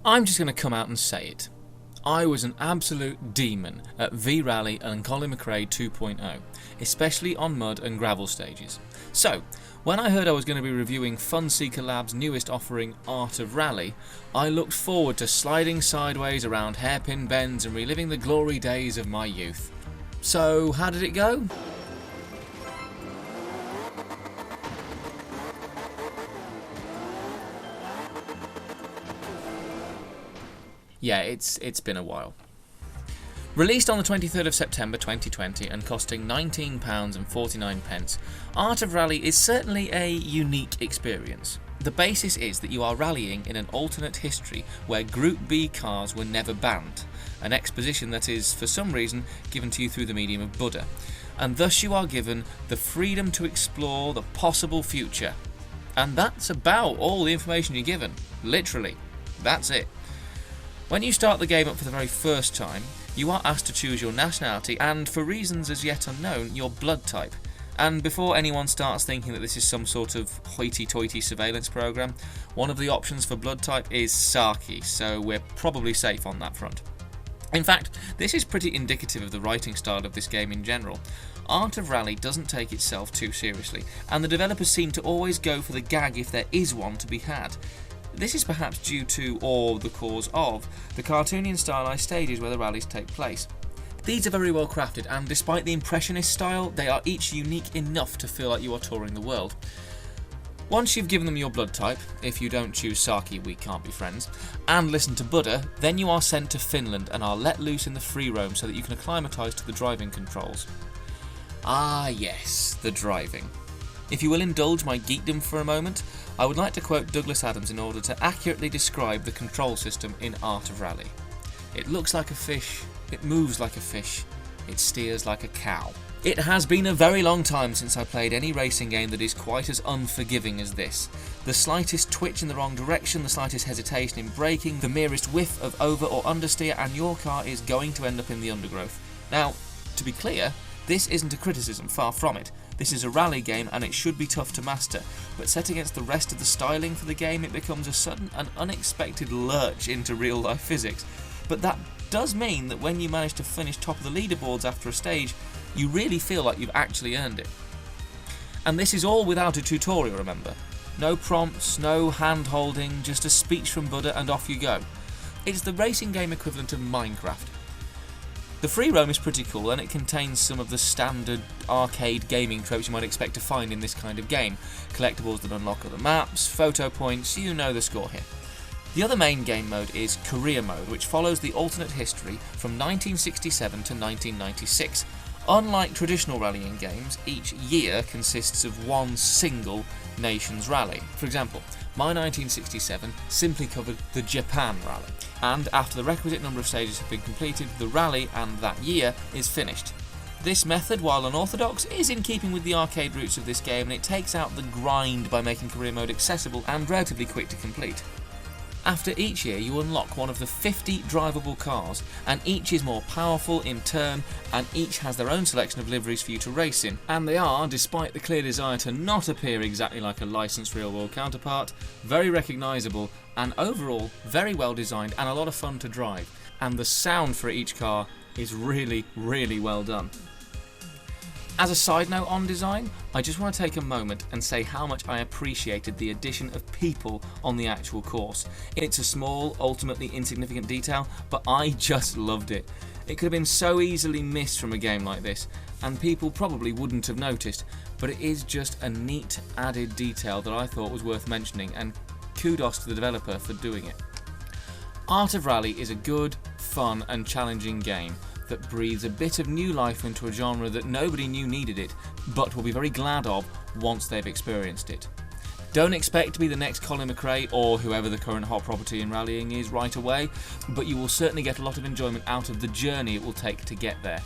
I'm just going to come out and say it. I was an absolute demon at V-Rally and Colin McRae 2.0, especially on mud and gravel stages. So, when I heard I was going to be reviewing Funseeker Labs' newest offering, Art of Rally, I looked forward to sliding sideways around hairpin bends and reliving the glory days of my youth. So, how did it go? Yeah, it's been a while. Released on the 23rd of September 2020 and costing £19.49, Art of Rally is certainly a unique experience. The basis is that you are rallying in an alternate history where Group B cars were never banned, an exposition that is, for some reason, given to you through the medium of Buddha, and thus you are given the freedom to explore the possible future. And that's about all the information you're given. Literally. That's it. When you start the game up for the very first time, you are asked to choose your nationality and, for reasons as yet unknown, your blood type. And before anyone starts thinking that this is some sort of hoity-toity surveillance program, one of the options for blood type is Saki, so we're probably safe on that front. In fact, this is pretty indicative of the writing style of this game in general. Art of Rally doesn't take itself too seriously, and the developers seem to always go for the gag if there is one to be had. This is perhaps due to, or the cause of, the cartoony and stylized stages where the rallies take place. These are very well crafted, and despite the impressionist style, they are each unique enough to feel like you are touring the world. Once you've given them your blood type, if you don't choose Saki, we can't be friends, and listen to Buddha, then you are sent to Finland and are let loose in the free roam so that you can acclimatise to the driving controls. Ah yes, the driving. If you will indulge my geekdom for a moment, I would like to quote Douglas Adams in order to accurately describe the control system in Art of Rally. It looks like a fish, it moves like a fish, it steers like a cow. It has been a very long time since I played any racing game that is quite as unforgiving as this. The slightest twitch in the wrong direction, the slightest hesitation in braking, the merest whiff of over or understeer and your car is going to end up in the undergrowth. Now, to be clear, this isn't a criticism, far from it. This is a rally game and it should be tough to master, but set against the rest of the styling for the game it becomes a sudden and unexpected lurch into real life physics. But that does mean that when you manage to finish top of the leaderboards after a stage, you really feel like you've actually earned it. And this is all without a tutorial, remember. No prompts, no hand holding, just a speech from Buddha and off you go. It's the racing game equivalent of Minecraft. The free roam is pretty cool and it contains some of the standard arcade gaming tropes you might expect to find in this kind of game. Collectibles that unlock other maps, photo points, you know the score here. The other main game mode is Career Mode, which follows the alternate history from 1967 to 1996. Unlike traditional rallying games, each year consists of one single nation's rally. For example, my 1967 simply covered the Japan Rally, and after the requisite number of stages have been completed, the rally and that year is finished. This method, while unorthodox, is in keeping with the arcade roots of this game, and it takes out the grind by making Career Mode accessible and relatively quick to complete. After each year you unlock one of the 50 drivable cars, and each is more powerful in turn, and each has their own selection of liveries for you to race in. And they are, despite the clear desire to not appear exactly like a licensed real-world counterpart, very recognisable and overall very well designed and a lot of fun to drive. And the sound for each car is really, really well done. As a side note on design, I just want to take a moment and say how much I appreciated the addition of people on the actual course. It's a small, ultimately insignificant detail, but I just loved it. It could have been so easily missed from a game like this, and people probably wouldn't have noticed, but it is just a neat added detail that I thought was worth mentioning, and kudos to the developer for doing it. Art of Rally is a good, fun and challenging game that breathes a bit of new life into a genre that nobody knew needed it, but will be very glad of once they've experienced it. Don't expect to be the next Colin McRae or whoever the current hot property in rallying is right away, but you will certainly get a lot of enjoyment out of the journey it will take to get there.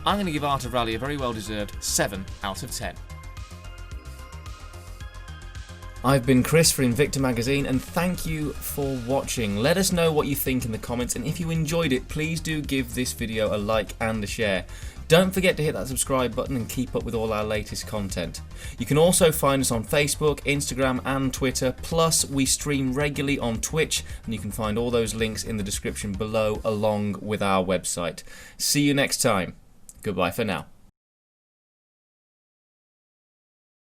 I'm going to give Art of Rally a very well deserved 7 out of 10. I've been Chris for Invicta Magazine, and thank you for watching. Let us know what you think in the comments, and if you enjoyed it, please do give this video a like and a share. Don't forget to hit that subscribe button and keep up with all our latest content. You can also find us on Facebook, Instagram and Twitter, plus we stream regularly on Twitch, and you can find all those links in the description below along with our website. See you next time. Goodbye for now.